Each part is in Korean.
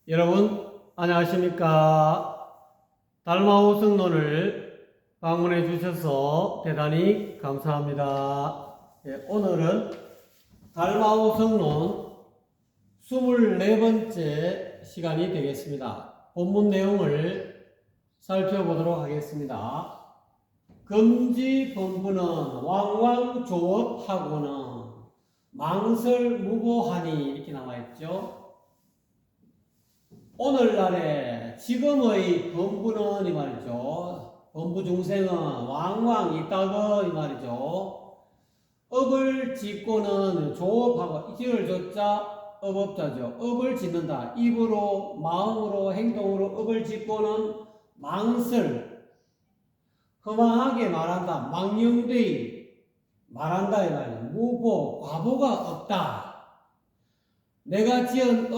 여러분 안녕하십니까? 달마우성론을 방문해 주셔서 대단히 감사합니다. 오늘은 달마우성론 24번째 시간이 되겠습니다. 본문 내용을 살펴보도록 하겠습니다. 금지범부는 왕왕조업하고는 망설무고하니 이렇게 나와있죠. 오늘날에 지금의 범부는 이 말이죠. 범부 중생은 왕왕 이따가 이 말이죠. 업을 짓고는 조업하고 지을 조자 업업자죠. 업을 짓는다. 입으로 마음으로 행동으로 업을 짓고는 망설 허망하게 말한다. 망령되이 말한다 이 말이에요. 무보 과보가 없다. 내가 지은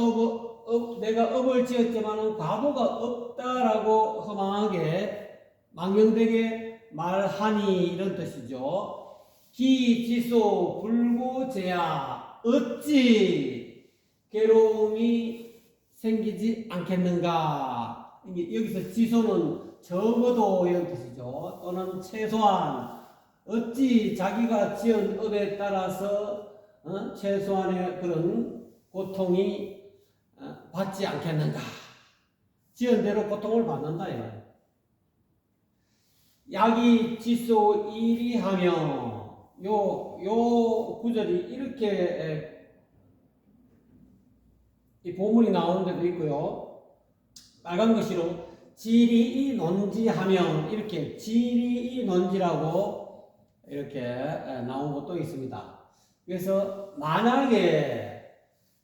내가 업을 지었지만은 과보가 없다라고 허망하게 망령되게 말하니 이런 뜻이죠. 기지소 불고제야 어찌 괴로움이 생기지 않겠는가. 여기서 지소는 적어도 이런 뜻이죠. 또는 최소한 어찌 자기가 지은 업에 따라서 최소한의 그런 고통이 받지 않겠는가. 지은 대로 고통을 받는다 이 말이에요. 약이 지소 일이하며 요 구절이 이렇게 이 본문이 나오는 데도 있고요. 빨간 글씨로 지리이 논지하면 이렇게 지리이 논지라고 이렇게 나온 것도 있습니다. 그래서 만약에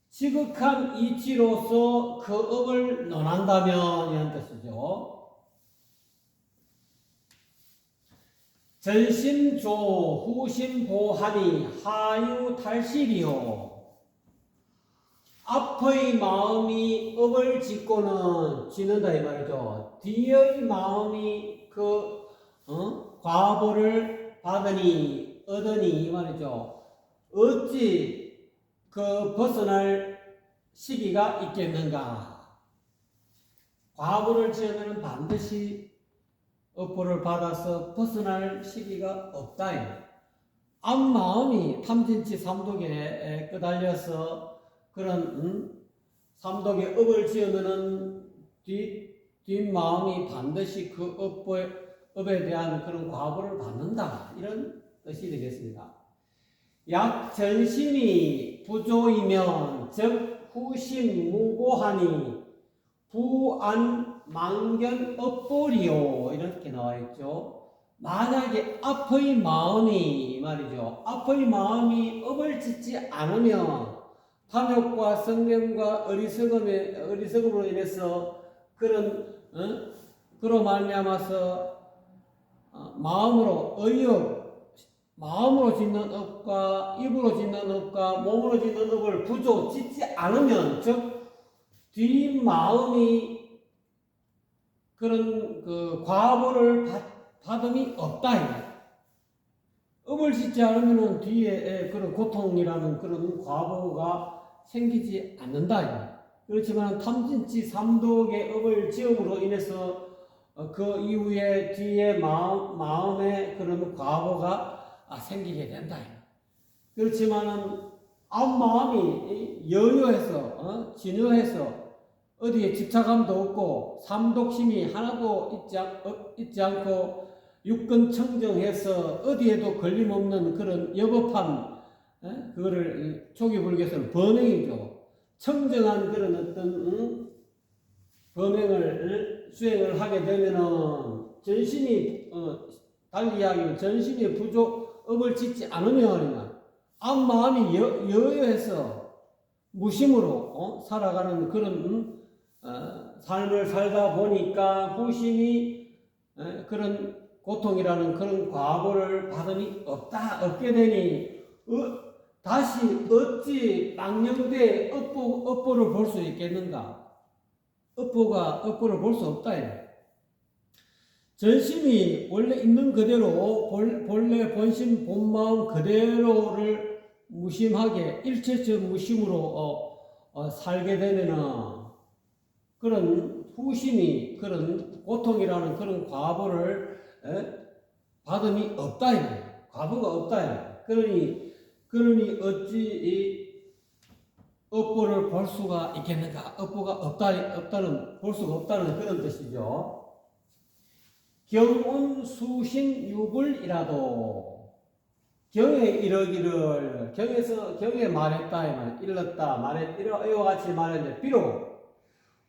지극한 이치로서 그 업을 논한다면 이런 뜻이죠. 전심조 후심보하니 하유탈실이요. 앞의 마음이 업을 짓고는 지는다 이 말이죠. 뒤의 마음이 과보를 받으니 얻으니 이 말이죠. 어찌 벗어날 시기가 있겠는가. 과보를 지으면 반드시 업보를 받아서 벗어날 시기가 없다. 앞마음이 탐진치 삼독에 끄달려서 그런 삼독의 업을 지으면은 뒷마음이 반드시 그 업에 대한 그런 과보를 받는다. 이런 뜻이 되겠습니다. 약 전심이 부조이면 즉 후심 무고하니 부안 망견 업보리요 이렇게 나와 있죠. 만약에 앞의 마음이 말이죠. 앞의 마음이 업을 짓지 않으면 탐욕과 성냄과 어리석음으로 인해서 그로 말미암아서 마음으로 마음으로 짓는 업과 입으로 짓는 업과 몸으로 짓는 업을 부조 짓지 않으면 즉 뒷마음이 그런 과보를 받음이 없다. 업을 짓지 않으면 뒤에 그런 고통이라는 그런 과보가 생기지 않는다. 그렇지만 탐진치 삼독의 업을 지음으로 인해서 그 이후에 뒤에 마음에 그런 과보가 생기게 된다. 그렇지만은 앞마음이 여유해서 진여해서 어디에 집착감도 없고 삼독심이 하나도 있지 않고 육근 청정해서 어디에도 걸림없는 그런 여법한 그거를 초기불교에서는 번행이죠. 청정한 그런 어떤 번행을 수행을 하게 되면은 전신이 달리 이야기하면 전신이 업을 짓지 않으면 앞마음이 여유해서 무심으로 살아가는 그런 삶을 살다 보니까 후심이 그런 고통이라는 그런 과보를 받음이 없게 되니 다시 어찌 망령되 업보를 볼 수 있겠는가? 업보를 볼 수 없다. 전심이 원래 있는 그대로 본래 본심 본마음 그대로를 무심하게 일체적 무심으로 살게 되면은 그런 후심이 그런 고통이라는 그런 과보를 받음이 없다 이 말이에요. 과보가 없다 이 말이에요. 그러니 어찌 이 업보를 볼 수가 있겠는가? 업보가 없다는 볼 수가 없다는 그런 뜻이죠. 경운수신유불이라도 경에 이르기를 경에 말했다 이 말, 일렀다 말했 이와 같이 말했는데 비록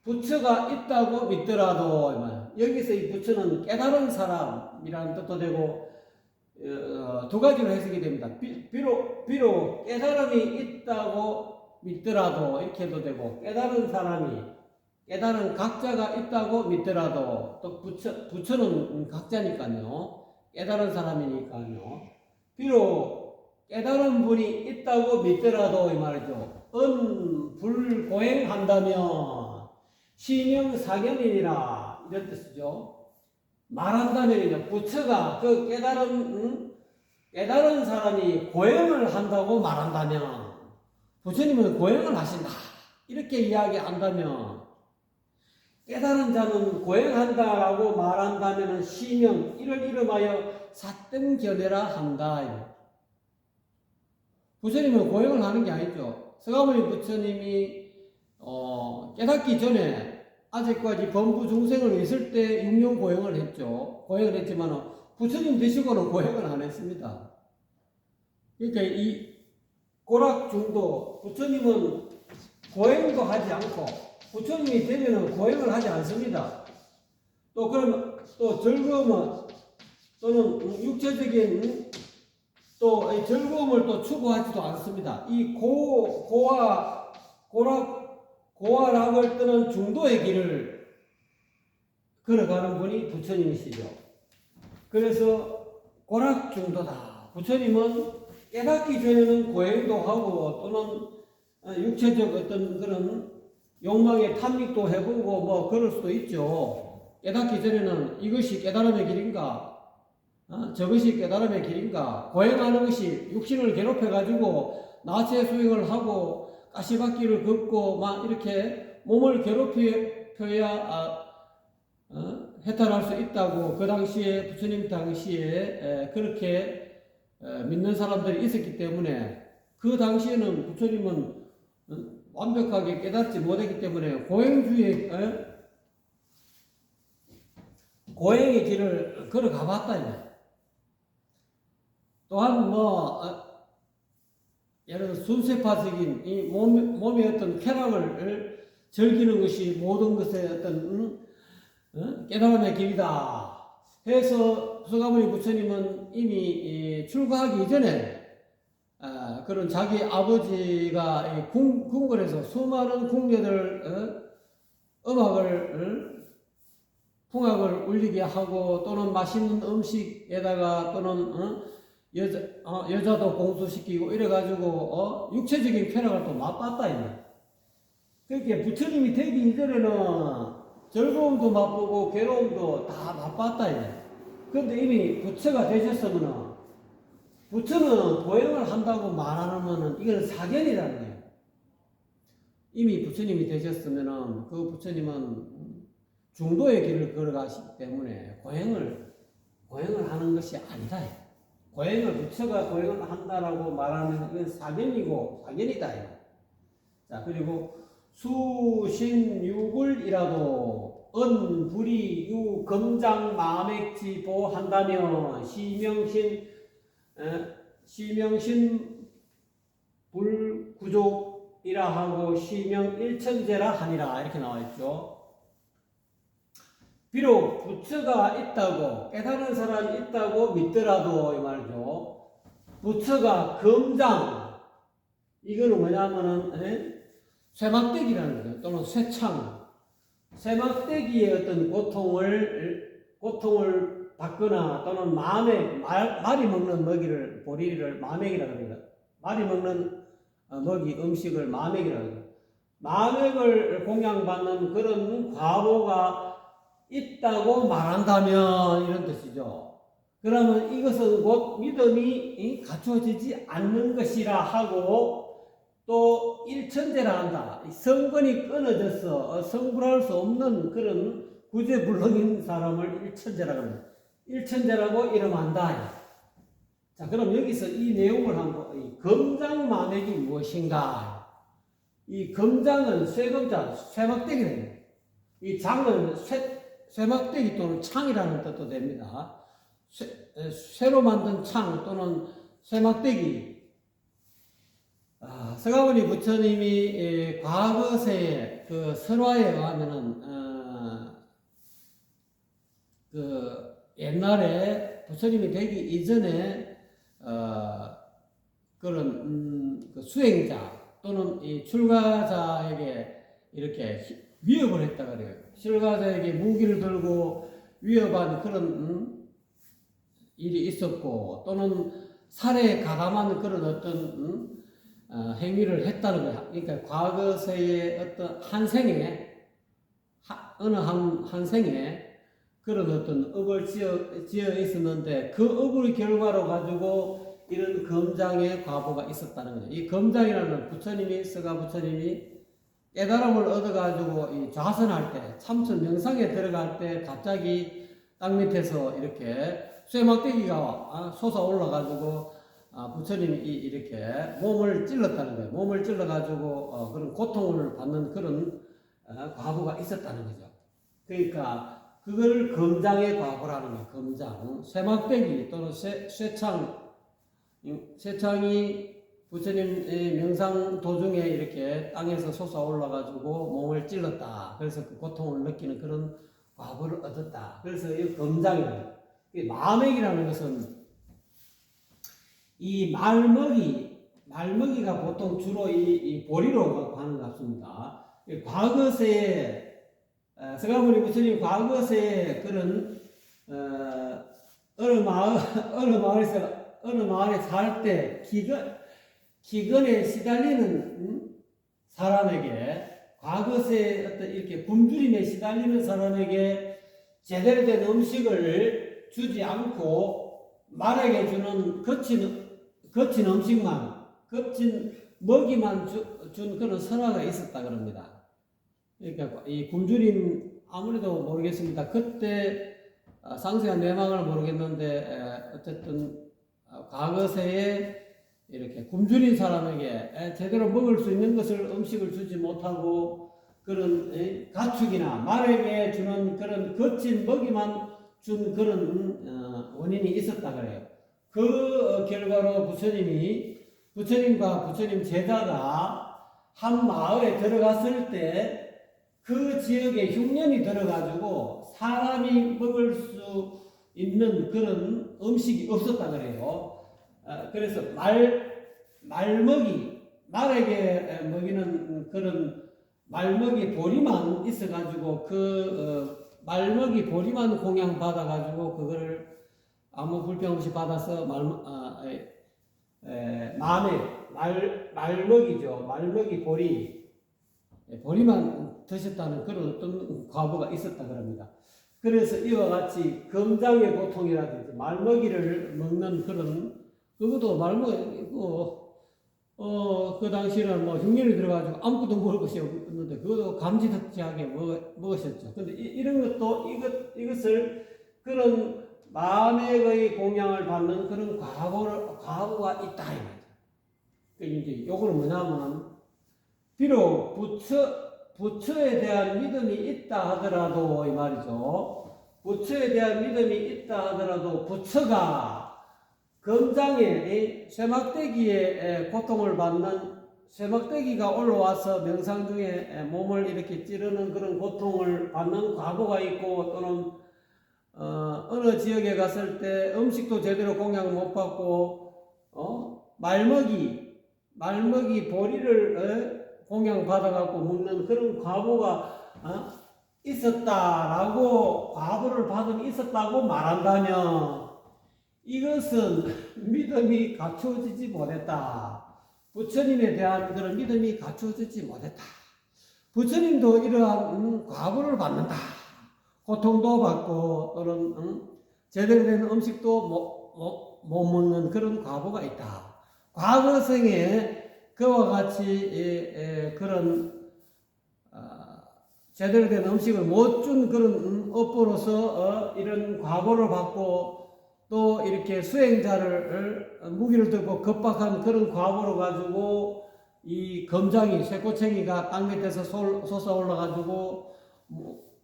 부처가 있다고 믿더라도 이 말, 여기서 이 부처는 깨달은 사람이라는 뜻도 되고 두 가지로 해석이 됩니다. 비록 깨달음이 있다고 믿더라도 이렇게 해도 되고 깨달은 각자가 있다고 믿더라도 또 부처는 각자니까요. 깨달은 사람이니까요. 비록 깨달은 분이 있다고 믿더라도 이 말이죠. 불고행한다면 시명사견이니라 이런 뜻이죠. 말한다면요. 부처가 그 깨달은 사람이 고행을 한다고 말한다면 부처님은 고행을 하신다. 이렇게 이야기한다면 깨달은 자는 고행한다라고 말한다면 시명 이를 이름하여 사등견해라 한다. 부처님은 고행을 하는 게 아니죠. 서가모니 부처님이 깨닫기 전에 아직까지 범부 중생을 있을 때 6년 고행을 했죠. 고행을 했지만 부처님 되시고는 고행을 안 했습니다. 그러니까 이 고락중도 부처님은 고행도 하지 않고 부처님이 되면은 고행을 하지 않습니다. 또 그러면 또 즐거움은 또는 육체적인 또 즐거움을 또 추구하지도 않습니다. 이 고와락을 떠난 중도의 길을 걸어가는 분이 부처님이시죠. 그래서 고락중도다. 부처님은 깨닫기 전에는 고행도 하고 또는 육체적 어떤 그런 욕망의 탐닉도 해보고 뭐 그럴 수도 있죠. 깨닫기 전에는 이것이 깨달음의 길인가, 저것이 깨달음의 길인가, 고행하는 것이 육신을 괴롭혀가지고 나체 수행을 하고 가시밭길을 걷고 막 이렇게 몸을 괴롭혀야 해탈할 수 있다고 그 당시에 부처님 당시에 그렇게 믿는 사람들이 있었기 때문에 그 당시에는 부처님은 완벽하게 깨닫지 못했기 때문에 고행의 길을 걸어가 봤다. 또한 예를 들어 순세파적인 이 몸의 어떤 쾌락을 즐기는 것이 모든 것의 어떤 깨달음의 길이다 해서 서가모니 부처님은 이미 출가하기 이전에 그런 자기 아버지가 궁궐에서 수많은 궁녀들 풍악을 울리게 하고 또는 맛있는 음식에다가 또는 여자도 공수시키고 이래가지고 육체적인 쾌락을 또 맛봤다. 그렇게 부처님이 되기 이전에는 즐거움도 맛보고 괴로움도 다 맛봤다. 그런데 이미 부처가 되셨으면 부처는 고행을 한다고 말하면은 이건 사견이라는 거예요. 이미 부처님이 되셨으면은 그 부처님은 중도의 길을 걸어가시기 때문에 고행을 하는 것이 아니다. 부처가 고행을 한다라고 말하는 건 사견이다. 자, 그리고 수신유굴이라도 은불이 금장 마맥지 보한다면 시명신 불구족이라 하고 시명일천제라 하니라 이렇게 나와 있죠. 비록 부처가 있다고 깨달은 사람이 있다고 믿더라도 이 말이죠. 부처가 금장 이거는 뭐냐면은 쇠막대기라는 거예요. 또는 쇠막대기의 어떤 고통을 받거나 또는 말이 먹는 먹이를 보리를 마맥이라고 합니다. 말이 먹는 먹이 음식을 마맥이라고 합니다. 마맥을 공양받는 그런 과보가 있다고 말한다면 이런 뜻이죠. 그러면 이것은 곧 믿음이 갖춰지지 않는 것이라 하고 또 일천재라 한다. 성분이 끊어져서 성불할 수 없는 그런 구제불능인 사람을 일천재라고 합니다. 일천재라고 이름한다. 자, 그럼 여기서 이 내용을 한번, 이 검장만액이 무엇인가? 이 검장은 쇠검자, 쇠막대기 됩니다. 이 장은 쇠막대기 또는 창이라는 뜻도 됩니다. 쇠로 만든 창 또는 쇠막대기. 서가모니 부처님이 과거세에 그 설화에 의하면은 그 옛날에 부처님이 되기 이전에 그런 그 수행자 또는 이 출가자에게 이렇게 위협을 했다 그래요. 출가자에게 무기를 들고 위협한 그런 일이 있었고 또는 살해에 가감한 그런 어떤 행위를 했다는 거야. 그러니까 과거세의 어떤 한 생에 어느 한 생에 그런 어떤 업을 지어 있었는데 그 업의 결과로 가지고 이런 검장의 과보가 있었다는 거죠. 이 검장이라는 부처님이 서가 부처님이 깨달음을 얻어가지고 이 좌선할 때 참선 명상에 들어갈 때 갑자기 땅 밑에서 이렇게 쇠막대기가 솟아 올라가지고 부처님이 이렇게 몸을 찔렀다는 거예요. 몸을 찔러가지고 그런 고통을 받는 그런 과보가 있었다는 거죠. 그러니까 그걸 검장의 과보라는 거예요. 검장. 쇠막대기 또는 쇠창이 부처님의 명상 도중에 이렇게 땅에서 솟아 올라가지고 몸을 찔렀다. 그래서 그 고통을 느끼는 그런 과보를 얻었다. 그래서 이 검장이라는 거예요. 마맥이라는 것은 이 말먹이가 보통 주로 이 보리로 하는 것 같습니다. 과거세에 서가모니 부처님 과거세에 그런 어느 마을에 살 때 기근에 시달리는 사람에게 과거세에 어떤 이렇게 굶주림에 시달리는 사람에게 제대로 된 음식을 주지 않고 말에게 주는 거친 음식만, 거친 먹이만 준 그런 설화가 있었다 그럽니다. 그러니까 이 굶주림 아무래도 모르겠습니다. 그때 상세한 내막을 모르겠는데 어쨌든 과거세에 이렇게 굶주린 사람에게 제대로 먹을 수 있는 것을 음식을 주지 못하고 그런 가축이나 말에게 주는 그런 거친 먹이만 준 그런 원인이 있었다 그래요. 그 결과로 부처님과 부처님 제자가 한 마을에 들어갔을 때 그 지역에 흉년이 들어가지고 사람이 먹을 수 있는 그런 음식이 없었다 그래요. 그래서 말에게 먹이는 그런 말먹이 보리만 있어가지고 그 말먹이 보리만 공양 받아가지고 그거를 아무 불평 없이 받아서 말먹이죠. 말먹이 보리만 드셨다는 그런 어떤 과보가 있었다 그럽니다. 그래서 이와 같이 검장의 고통이라든지 말먹이를 먹는 그런 그것도 그 당시에는 뭐 흉년이 들어가지고 아무것도 먹을 것이 없는데 그것도 감지덕지하게 먹으셨죠. 근데 이런 것도 이것을 그런 마맥의 공양을 받는 그런 과거가 있다 이 말이죠. 그러니까 이제 요거는 뭐냐면 비록 부처에 대한 믿음이 있다 하더라도 이 말이죠. 부처에 대한 믿음이 있다 하더라도 부처가 검장에 쇠막대기에 고통을 받는 쇠막대기가 올라와서 명상 중에 몸을 이렇게 찌르는 그런 고통을 받는 과거가 있고 또는 어느 지역에 갔을 때 음식도 제대로 공양 못 받고 말먹이 보리를 공양 받아갖고 먹는 그런 과보가 있었다라고 과보를 받은 있었다고 말한다면 이것은 믿음이 갖추어지지 못했다. 부처님에 대한 그런 믿음이 갖추어지지 못했다. 부처님도 이러한 과보를 받는다. 고통도 받고 또는 제대로 된 음식도 못 먹는 그런 과보가 있다. 과거생에 그와 같이 그런 제대로 된 음식을 못 준 그런 업보로서 이런 과보를 받고 또 이렇게 수행자를 무기를 들고 겁박한 그런 과보를 가지고 이 검장이 쇠꼬챙이가 땅 밑에서 솟아올라 가지고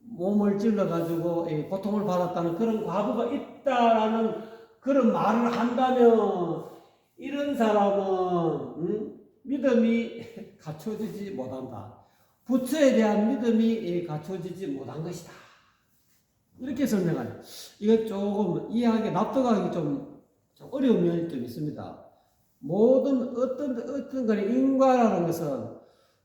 몸을 찔러 가지고 고통을 받았다는 그런 과보가 있다라는 그런 말을 한다면 이런 사람은 믿음이 갖춰지지 못한다. 부처에 대한 믿음이 갖춰지지 못한 것이다. 이렇게 설명하네. 이거 조금 이해하기, 납득하기 좀 어려운 면이 좀 있습니다. 모든 어떤 간에 인과라는 것은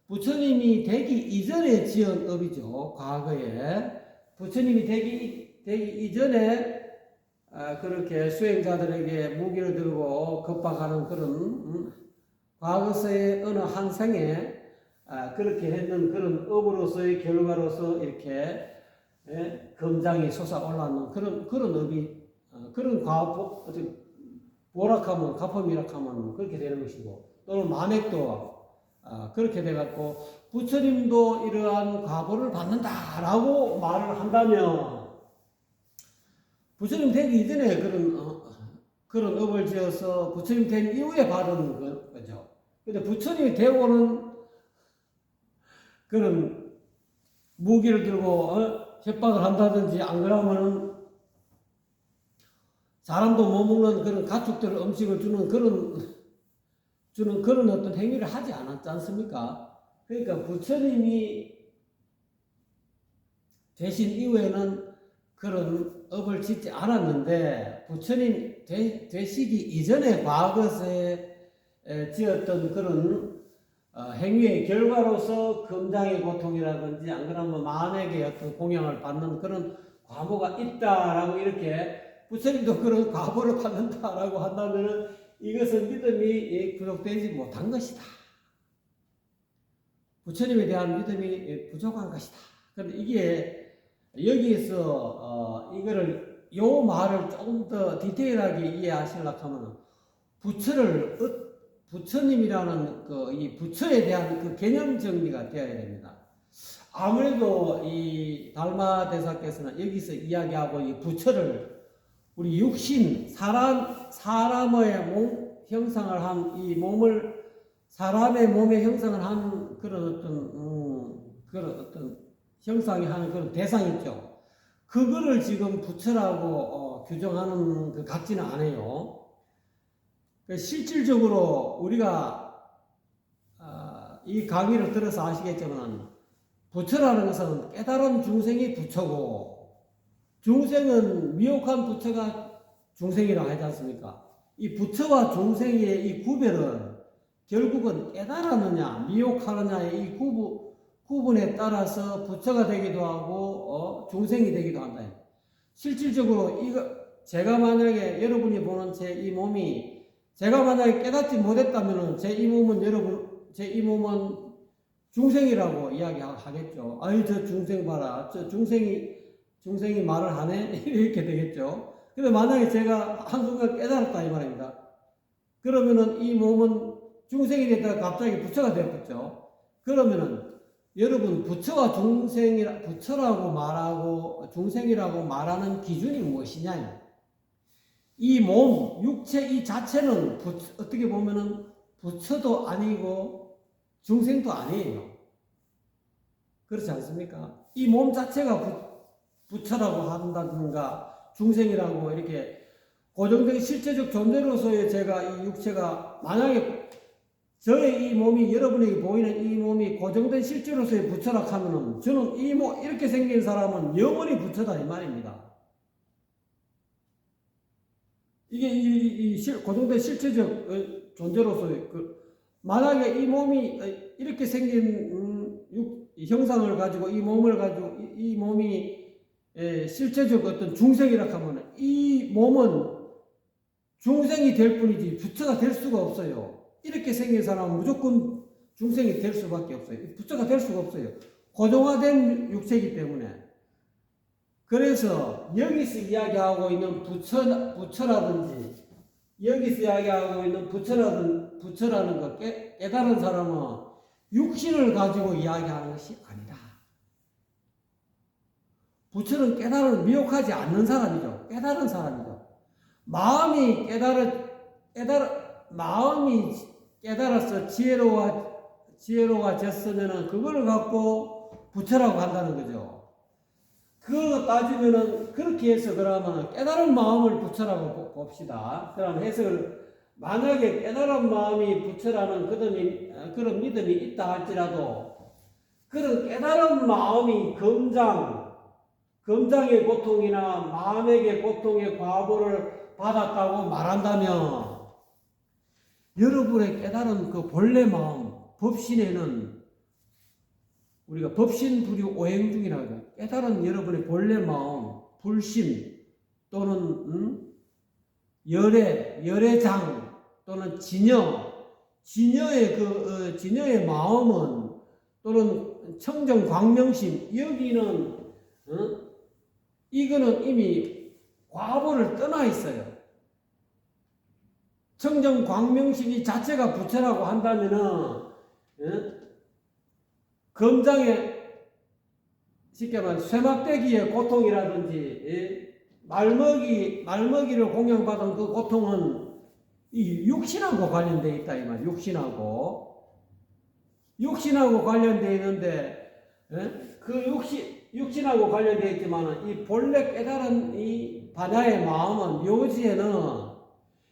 부처님이 되기 이전에 지은 업이죠. 과거에. 부처님이 되기 이전에 그렇게 수행자들에게 무기를 들고 겁박하는 그런 과거서의 어느 한 생에 그렇게 했는 그런 업으로서의 결과로서 이렇게 검장이 솟아올랐는 그런 업이 그런 보락하면 가품이락하면 그렇게 되는 것이고 또는 만액도 그렇게 돼갖고 부처님도 이러한 과보를 받는다라고 말을 한다면 부처님 되기 이전에 그런 업을 지어서 부처님 된 이후에 받은 거죠. 근데 부처님이 되고는 그런 무기를 들고 협박을 한다든지 안 그러면은 사람도 못 먹는 그런 가축들 음식을 주는 그런 어떤 행위를 하지 않았지 않습니까? 그러니까 부처님이 되신 이후에는 그런 업을 짓지 않았는데 부처님 되시기 이전에 과거에 지었던 그런 행위의 결과로서 금장의 고통이라든지 안 그러면 만액의 어떤 공양을 받는 그런 과보가 있다라고 이렇게 부처님도 그런 과보를 받는다라고 한다면 이것은 믿음이 부족되지 못한 것이다. 부처님에 대한 믿음이 부족한 것이다. 그런데 이게 여기에서 이거를 요 말을 조금 더 디테일하게 이해하시려고 하면 부처님이라는 이 부처에 대한 그 개념 정리가 되어야 됩니다. 아무래도 이 달마 대사께서는 여기서 이야기하고 이 부처를 우리 육신 사람의 몸 형상을 한 이 몸을 사람의 몸의 형상을 한 그런 어떤 형상이 하는 그런 대상이 있죠. 그거를 지금 부처라고 규정하는 그 같지는 않아요. 실질적으로 우리가 이 강의를 들어서 아시겠지만 부처라는 것은 깨달은 중생이 부처고 중생은 미혹한 부처가 중생이라고 하지 않습니까? 이 부처와 중생의 이 구별은 결국은 깨달았느냐 미혹하느냐의 이 구분에 따라서 부처가 되기도 하고 중생이 되기도 한다. 실질적으로 제가 만약에 여러분이 보는 제 이 몸이 제가 만약에 깨닫지 못했다면 제 이 몸은 중생이라고 이야기하겠죠. 아이 저 중생 봐라. 저 중생이 말을 하네? 이렇게 되겠죠. 근데 만약에 제가 한순간 깨달았다 이 말입니다. 그러면은 이 몸은 중생이 됐다가 갑자기 부처가 되었겠죠. 그러면은 여러분 부처라고 말하고 중생이라고 말하는 기준이 무엇이냐? 이 몸, 육체 이 자체는 어떻게 보면은 부처도 아니고 중생도 아니에요. 그렇지 않습니까? 이 몸 자체가 부처라고 한다든가 중생이라고 이렇게 고정된 실제적 존재로서의 제가 이 육체가 만약에 저의 이 몸이 여러분에게 보이는 이 몸이 고정된 실제로서의 부처라고 하면은 저는 이렇게 생긴 사람은 영원히 부처다 이 말입니다. 이게 고정된 실체적 존재로서의 만약에 이 몸이 이렇게 생긴 형상을 가지고 이 몸을 가지고 이 몸이 실체적 어떤 중생이라고 하면 이 몸은 중생이 될 뿐이지 부처가 될 수가 없어요. 이렇게 생긴 사람은 무조건 중생이 될 수밖에 없어요. 부처가 될 수가 없어요. 고정화된 육체이기 때문에. 그래서 여기서 이야기하고 있는 부처라든지 여기서 이야기하고 있는 부처라는 거 깨달은 사람은 육신을 가지고 이야기하는 것이 아니다. 부처는 깨달은 미혹하지 않는 사람이죠. 깨달은 사람이죠. 마음이 깨달아서 지혜로워졌으면은 그거를 갖고 부처라고 한다는 거죠. 그거 따지면은 그렇게 해서 그러면 깨달은 마음을 부처라고 봅시다. 그런 해석을 만약에 깨달은 마음이 부처라는 그런 믿음이 있다 할지라도 그런 깨달은 마음이 금장의 고통이나 마음에게 고통의 과보를 받았다고 말한다면 여러분의 깨달은 그 본래 마음, 법신에는 우리가 법신불유 오행중이라고 하죠. 깨달은 여러분의 본래 마음, 불심 또는 열애장 또는 진여의 마음은 또는 청정광명심 여기는 이거는 이미 과보를 떠나 있어요. 청정광명심이 자체가 부처라고 한다면은 검장의 쉽게 말하면 쇠막대기의 고통이라든지 말먹이를 공양받은 그 고통은 이 육신하고 관련되어 있다 이 말. 육신하고 관련되어 있는데 그 육신하고 관련되어 있지만 이 본래 깨달은 이 반야의 마음은 묘지에는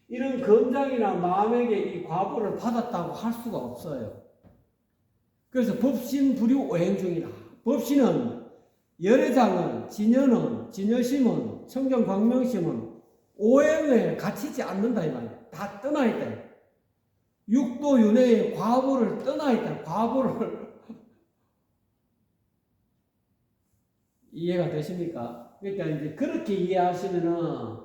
이런 검장이나 마음에게 이 과보를 받았다고 할 수가 없어요. 그래서 법신불유 오행중이다. 법신은 열애장은 진여심은 청정광명심은 오행에 갇히지 않는다 이 말이야. 다 떠나 있다. 육도윤회의 과보를 떠나 있다. 과보를 이해가 되십니까? 그러니까 이제 그렇게 이해하시면은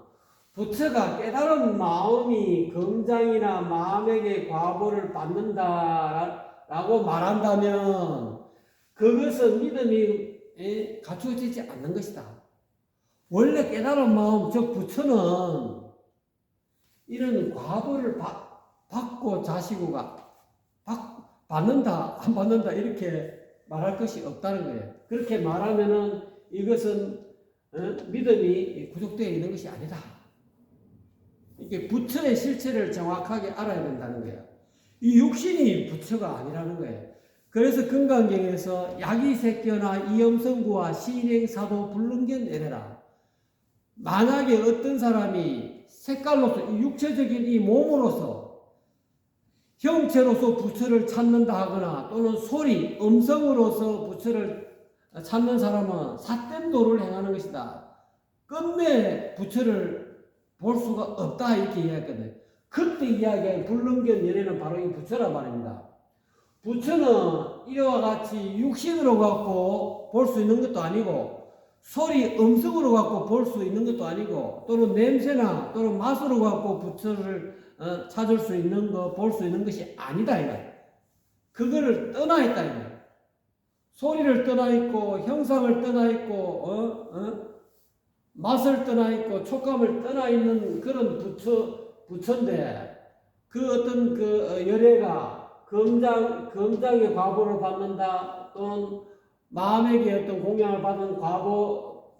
부처가 깨달은 마음이 검장이나 마음에게 과보를 받는다라고 말한다면 그것은 믿음이 갖추어지지 않는 것이다. 원래 깨달은 마음, 즉 부처는 이런 과보를 받고 자시고가 받는다, 안 받는다 이렇게 말할 것이 없다는 거예요. 그렇게 말하면은 이것은 믿음이 구속되어 있는 것이 아니다. 이게 부처의 실체를 정확하게 알아야 된다는 거예요. 이 육신이 부처가 아니라는 거예요. 그래서 금강경에서 약이색견화 이염성구와 시인행사도 불능견 내려라. 만약에 어떤 사람이 색깔로서 육체적인 이 몸으로서 형체로서 부처를 찾는다 하거나 또는 소리, 음성으로서 부처를 찾는 사람은 삿된 도를 행하는 것이다. 끝내 부처를 볼 수가 없다 이렇게 이야기했거든요. 그때 이야기한 불능견 연애는 바로 이 부처란 말입니다. 부처는 이와 같이 육신으로 갖고 볼 수 있는 것도 아니고 소리, 음성으로 갖고 볼 수 있는 것도 아니고 또는 냄새나 또는 맛으로 갖고 부처를 찾을 수 있는 거, 볼 수 있는 것이 아니다 이거야. 그거를 떠나 있다 이거야. 소리를 떠나 있고 형상을 떠나 있고 맛을 떠나 있고 촉감을 떠나 있는 그런 부처인데 그 어떤 그 열애가 검장의 과보를 받는다 또는 마음에게 어떤 공양을 받은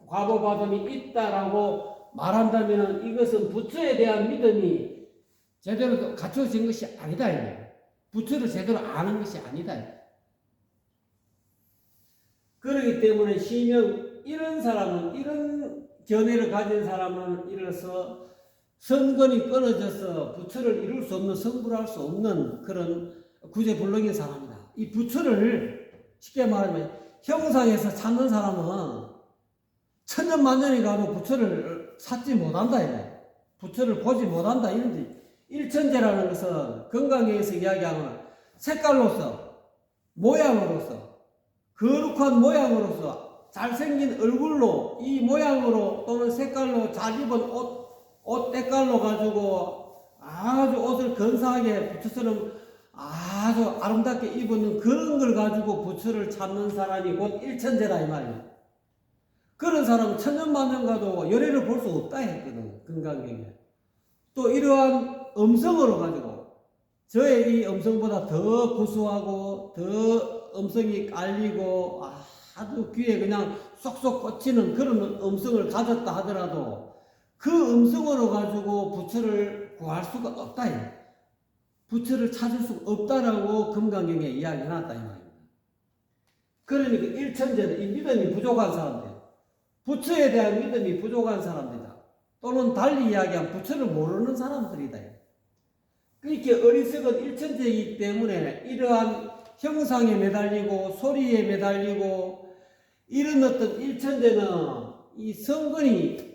과보받음이 있다라고 말한다면 이것은 부처에 대한 믿음이 제대로 갖춰진 것이 아니다 이거예요. 부처를 제대로 아는 것이 아니다. 그렇기 때문에 시명 이런 사람은 이런 견해를 가진 사람은 이로써 선건이 끊어져서 부처를 이룰 수 없는 성불할 수 없는 그런 구제불능인 사람이다. 이 부처를 쉽게 말하면 형상에서 찾는 사람은 천년만년이 가도 부처를 찾지 못한다. 부처를 보지 못한다. 이런지 일천재라는 것은 건강에서 이야기하는 색깔로서 모양으로서 거룩한 모양으로서 잘생긴 얼굴로 이 모양으로 또는 색깔로 잘 입은 옷 때깔로 가지고 아주 옷을 근사하게 부처처럼 아주 아름답게 입은 그런 걸 가지고 부처를 찾는 사람이 곧 일천재다 이 말이야. 그런 사람은 천년만년 가도 열애를 볼 수 없다 했거든. 건강경에. 또 이러한 음성으로 가지고 저의 이 음성보다 더 고소하고 더 음성이 깔리고 아주 귀에 그냥 쏙쏙 꽂히는 그런 음성을 가졌다 하더라도 그 음성으로 가지고 부처를 구할 수가 없다. 부처를 찾을 수가 없다라고 금강경에 이야기해놨다 이 말입니다. 그러니까 일천재는 이 믿음이 부족한 사람들, 부처에 대한 믿음이 부족한 사람들이다. 또는 달리 이야기하면 부처를 모르는 사람들이다. 그렇게 어리석은 일천재이기 때문에 이러한 형상에 매달리고 소리에 매달리고 이런 어떤 일천재는 이 성근이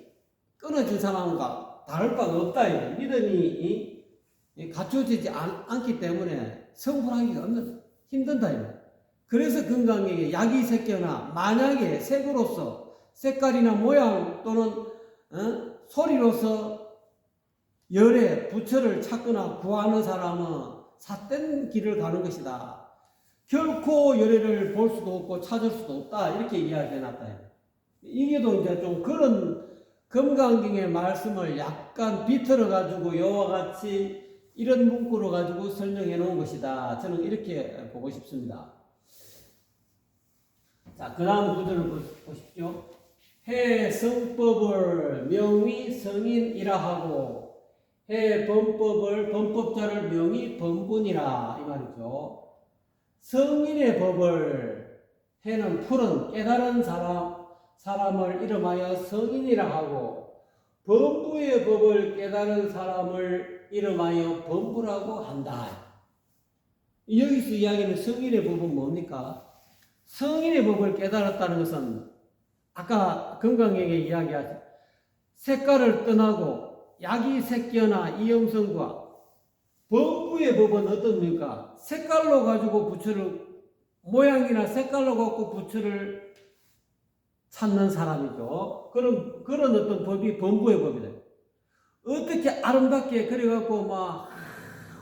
끊어진 사람과 다를 바가 없다. 믿음이 갖춰지지 않기 때문에 성불하기가 힘든다. 그래서 건강에게 약이 새겨나 만약에 색으로서 색깔이나 모양 또는 소리로서 열의 부처를 찾거나 구하는 사람은 삿된 길을 가는 것이다. 결코 열애를 볼 수도 없고 찾을 수도 없다. 이렇게 이야기해놨다. 이게도 이제 좀 그런 금강경의 말씀을 약간 비틀어 가지고 이와 같이 이런 문구로 가지고 설명해 놓은 것이다. 저는 이렇게 보고 싶습니다. 자, 그 다음 구절을 보십시오. 해 성법을 명의 성인이라 하고 해 범법을 범법자를 명의 범분이라 이 말이죠. 성인의 법을 해는 푸른 깨달은 사람을 이름하여 성인이라 하고 범부의 법을 깨달은 사람을 이름하여 범부라고 한다. 여기서 이야기하는 성인의 법은 뭡니까? 성인의 법을 깨달았다는 것은 아까 건강에게 이야기하죠. 색깔을 떠나고 약이 새끼어나 이음성과 범부의 법은 어떻습니까? 색깔로 가지고 부처를 모양이나 색깔로 갖고 부처를 찾는 사람이죠. 그런 어떤 법이 범부의 법이다. 어떻게 아름답게 그려갖고 막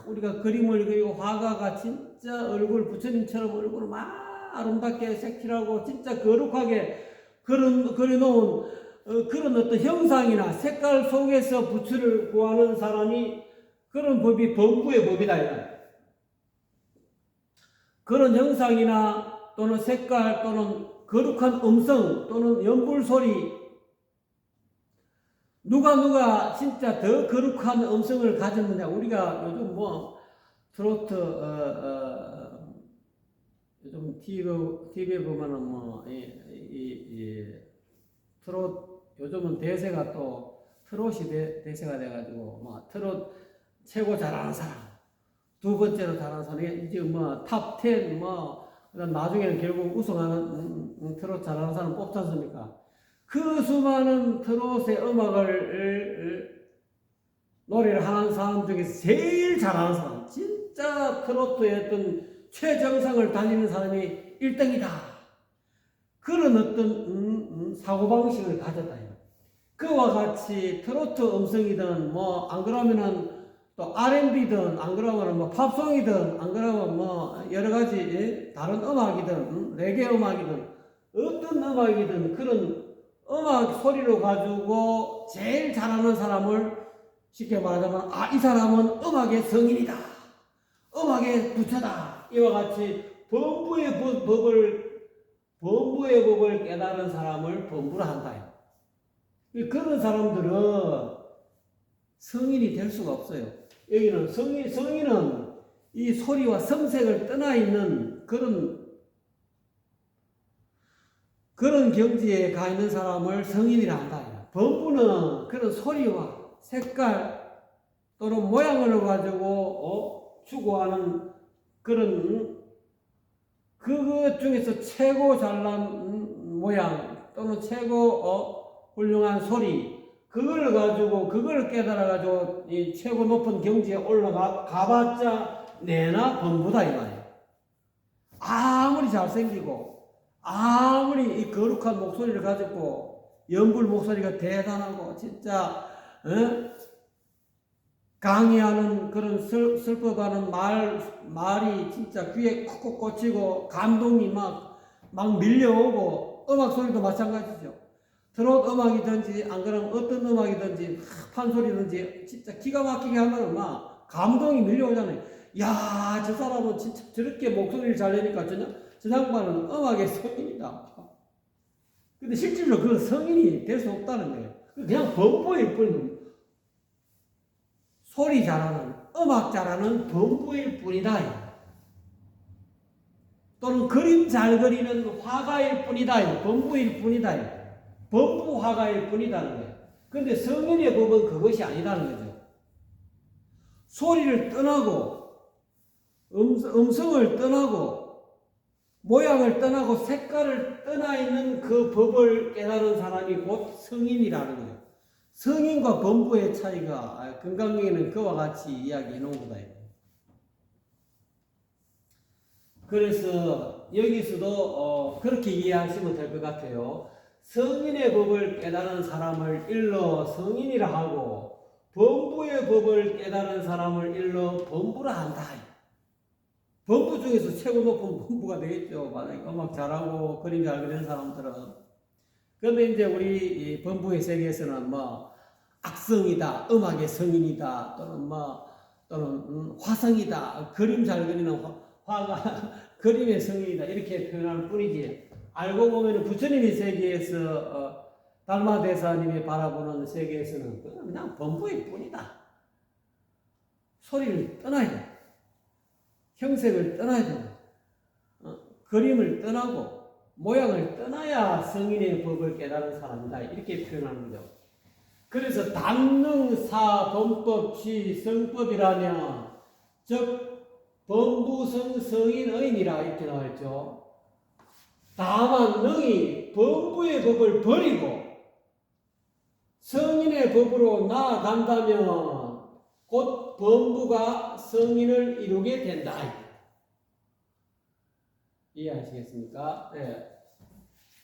우리가 그림을 그리고 화가가 진짜 얼굴 부처님처럼 얼굴을 막 아름답게 색칠하고 진짜 거룩하게 그려놓은 그런 어떤 형상이나 색깔 속에서 부처를 구하는 사람이 그런 법이 범부의 법이다. 그런 형상이나 또는 색깔 또는 거룩한 음성 또는 연불소리 누가 진짜 더 거룩한 음성을 가졌느냐. 우리가 요즘 뭐 트로트 요즘 TV에 보면은 뭐 트로트 요즘은 대세가 또 트롯이 대세가 돼가지고 뭐 트롯 최고 잘하는 사람, 두 번째로 잘하는 사람이 이제 뭐 탑 10 뭐 나중에는 결국 우승하는 트롯 잘하는 사람 뽑지 않습니까? 그 수많은 트롯의 음악을 노래를 하는 사람 중에서 제일 잘하는 사람, 진짜 트로트의 어떤 최정상을 달리는 사람이 1등이다. 그런 어떤 사고방식을 가졌다. 그와 같이 트로트 음성이든 뭐 안 그러면은 또 R&B든 안 그러면 뭐 팝송이든 안 그러면 뭐 여러 가지 다른 음악이든 레게 음악이든 어떤 음악이든 그런 음악 소리로 가지고 제일 잘하는 사람을 쉽게 말하자면 이 사람은 음악의 성인이다. 음악의 부처다. 이와 같이 범부의 법을 깨달은 사람을 범부라 한다. 그런 사람들은 성인이 될 수가 없어요. 여기는 성인은 이 소리와 성색을 떠나 있는 그런 경지에 가 있는 사람을 성인이라 한다. 범부는 그런 소리와 색깔 또는 모양을 가지고 추구하는 그런 그것 중에서 최고 잘난 모양 또는 최고 훌륭한 소리 그걸 가지고 그걸 깨달아 가지고 이 최고 높은 경지에 가봤자 내나 범부다 이 말이에요. 아무리 잘생기고 아무리 이 거룩한 목소리를 가지고 연불 목소리가 대단하고 진짜 강의하는 그런 슬퍼가는 말이 진짜 귀에 콕콕 꽂히고 감동이 막 밀려오고 음악 소리도 마찬가지죠. 트롯 음악이든지 안 그러면 어떤 음악이든지 판소리든지 진짜 기가 막히게 하면 막 감동이 밀려오잖아요. 야, 저 사람은 진짜 저렇게 목소리를 잘 내니까 저 양반은 음악의 성인이다. 근데 실질로 그런 성인이 될 수 없다는 거예요. 그냥 범부일 뿐, 소리 잘하는, 음악 잘하는 범부일 뿐이다. 또는 그림 잘 그리는 화가일 뿐이다. 범부일 뿐이다. 범부 화가일 뿐이다는 거예요. 근데 성인의 법은 그것이 아니다는 거죠. 소리를 떠나고, 음성을 떠나고, 모양을 떠나고 색깔을 떠나 있는 그 법을 깨달은 사람이 곧 성인이라는 거예요. 성인과 범부의 차이가 금강경에는 그와 같이 이야기해 놓은 거다. 그래서 여기서도 그렇게 이해하시면 될 것 같아요. 성인의 법을 깨달은 사람을 일러 성인이라 하고 범부의 법을 깨달은 사람을 일러 범부라 한다. 범부 중에서 최고 높은 범부가 되겠죠. 만약에 음악 잘하고 그림 잘 그리는 사람들은. 그런데 이제 우리 범부의 세계에서는 뭐 악성이다, 음악의 성인이다, 또는 화성이다, 그림 잘 그리는 화가 그림의 성인이다 이렇게 표현할 뿐이지. 알고 보면 부처님의 세계에서 달마대사님이 바라보는 세계에서는 그냥 범부일 뿐이다. 소리를 떠나야 돼. 형색을 떠나야 된다. 그림을 떠나고 모양을 떠나야 성인의 법을 깨달은 사람이다. 이렇게 표현하는 거죠. 그래서 단능사 범법시 성법이라면 즉 범부성 성인의니라 이렇게 나와있죠. 다만 능이 범부의 법을 버리고 성인의 법으로 나아간다면 곧 범부가 성인을 이루게 된다. 이해하시겠습니까? 네.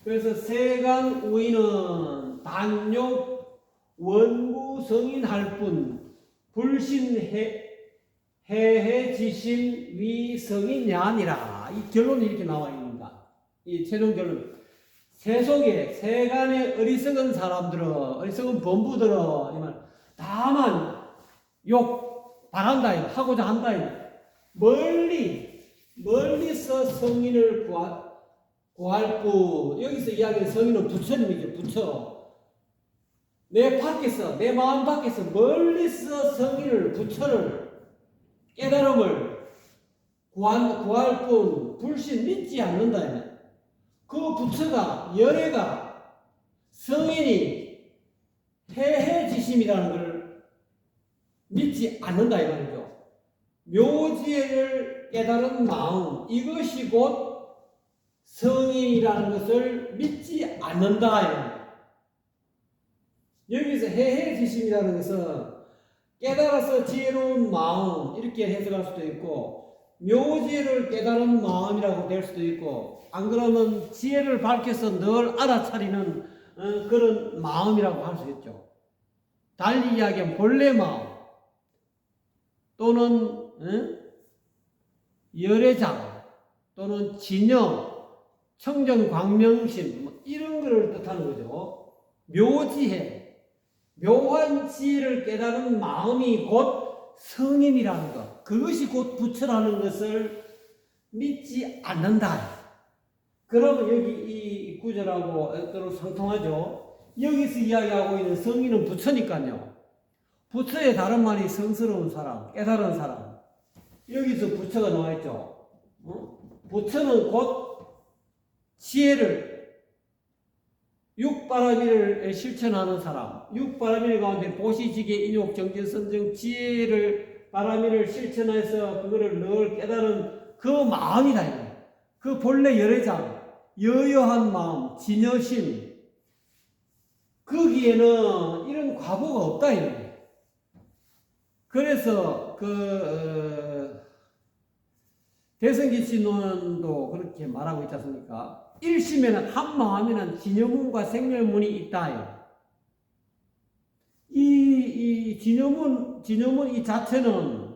그래서 세간 우인은 단욕 원구 성인할 뿐 불신 해해지신 위성인이 아니라 이 결론이 이렇게 나와 있습니다. 이 최종 결론. 세속에 세간의 어리석은 사람들은 어리석은 범부들은 다만 욕 바란다 하고자 한다 멀리서 성인을 구할 뿐. 여기서 이야기하는 성인은 부처님이죠. 부처. 내 밖에서 내 마음 밖에서 멀리서 성인을 부처를 깨달음을 구할 뿐 불신 믿지 않는다. 그 부처가 열애가 성인이 해해지심이라는 걸 믿지 않는다 이 말이죠. 묘지를 깨달은 마음 이것이 곧 성인이라는 것을 믿지 않는다 이 말이죠. 여기서 해해지심이라는 것은 깨달아서 지혜로운 마음 이렇게 해석할 수도 있고 묘지를 깨달은 마음이라고 될 수도 있고 안 그러면 지혜를 밝혀서 늘 알아차리는 그런 마음이라고 할 수 있죠. 달리 이야기하면 본래 마음 또는 열애장 또는 진영 청정광명심 이런 것을 뜻하는 거죠. 묘지혜 묘한 지혜를 깨달은 마음이 곧 성인이라는 것 그것이 곧 부처라는 것을 믿지 않는다. 그러면 여기 이 구절하고 서로 상통하죠. 여기서 이야기하고 있는 성인은 부처니까요. 부처의 다른 말이 성스러운 사람, 깨달은 사람. 여기서 부처가 나와있죠. 부처는 곧 지혜를 육바라밀을 실천하는 사람. 육바라밀 가운데 보시지계 인욕 정진선정 지혜를 바라밀을 실천해서 그거를 늘 깨달은 그 마음이다. 그 본래 열애장 여여한 마음, 진여심 거기에는 이런 과보가 없다 이거예요. 그래서 대성기치론도 그렇게 말하고 있지 않습니까? 일심에는 한 마음에는 진여문과 생멸문이 있다. 이 진여문 이 자체는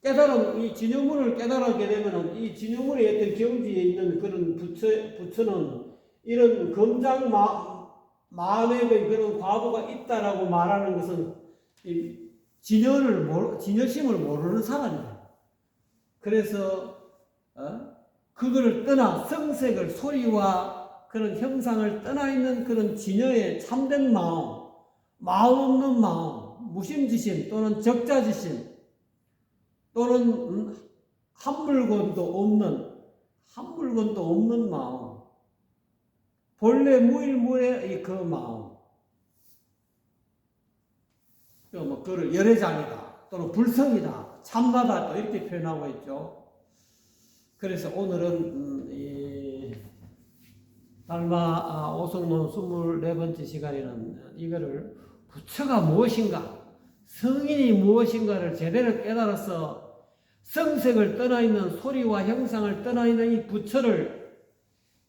이 진여문을 깨달게 되면은 이 진여문의 어떤 경지에 있는 그런 부처는 이런 검장 마음의 그런 과보가 있다라고 말하는 것은 진여심을 모르는 사람이에요. 그래서 그거를 떠나 성색을 소리와 그런 형상을 떠나 있는 그런 진여의 참된 마음, 마음 없는 마음, 무심지심 또는 적자지심 또는 한 물건도 없는 마음, 본래 무일무의 그 마음, 그를 열애장이다 또는 불성이다, 참나다 또 이렇게 표현하고 있죠. 그래서 오늘은 이 달마 오성론 24번째 시간에는 이거를 부처가 무엇인가, 성인이 무엇인가를 제대로 깨달아서 성색을 떠나 있는 소리와 형상을 떠나 있는 이 부처를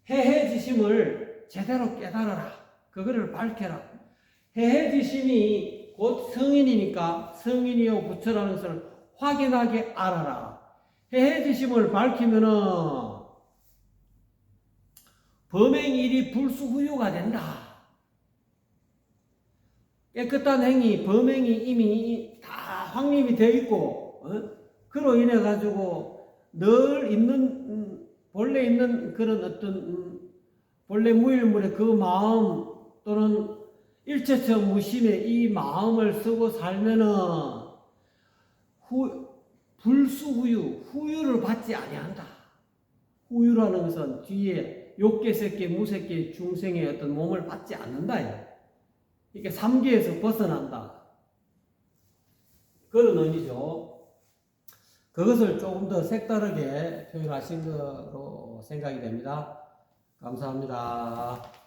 해해지심을 제대로 깨달아라. 그거를 밝혀라. 해해지심이 곧 성인이니까 성인이요 부처라는 것을 확인하게 알아라. 해해지심을 밝히면은 범행일이 불수후유가 된다. 깨끗한 행위, 범행이 이미 다 확립이 되어 있고, 그로 인해 가지고 늘 있는 본래 있는 그런 어떤 본래 무일물의 그 마음 또는 일체적 무심의 이 마음을 쓰고 살면은 후유를 받지 아니한다. 후유라는 것은 뒤에 욕계세계, 무세계, 중생의 어떤 몸을 받지 않는다. 이게 삼계에서 벗어난다. 그런 의미죠. 그것을 조금 더 색다르게 표현하신 거로 생각이 됩니다. 감사합니다.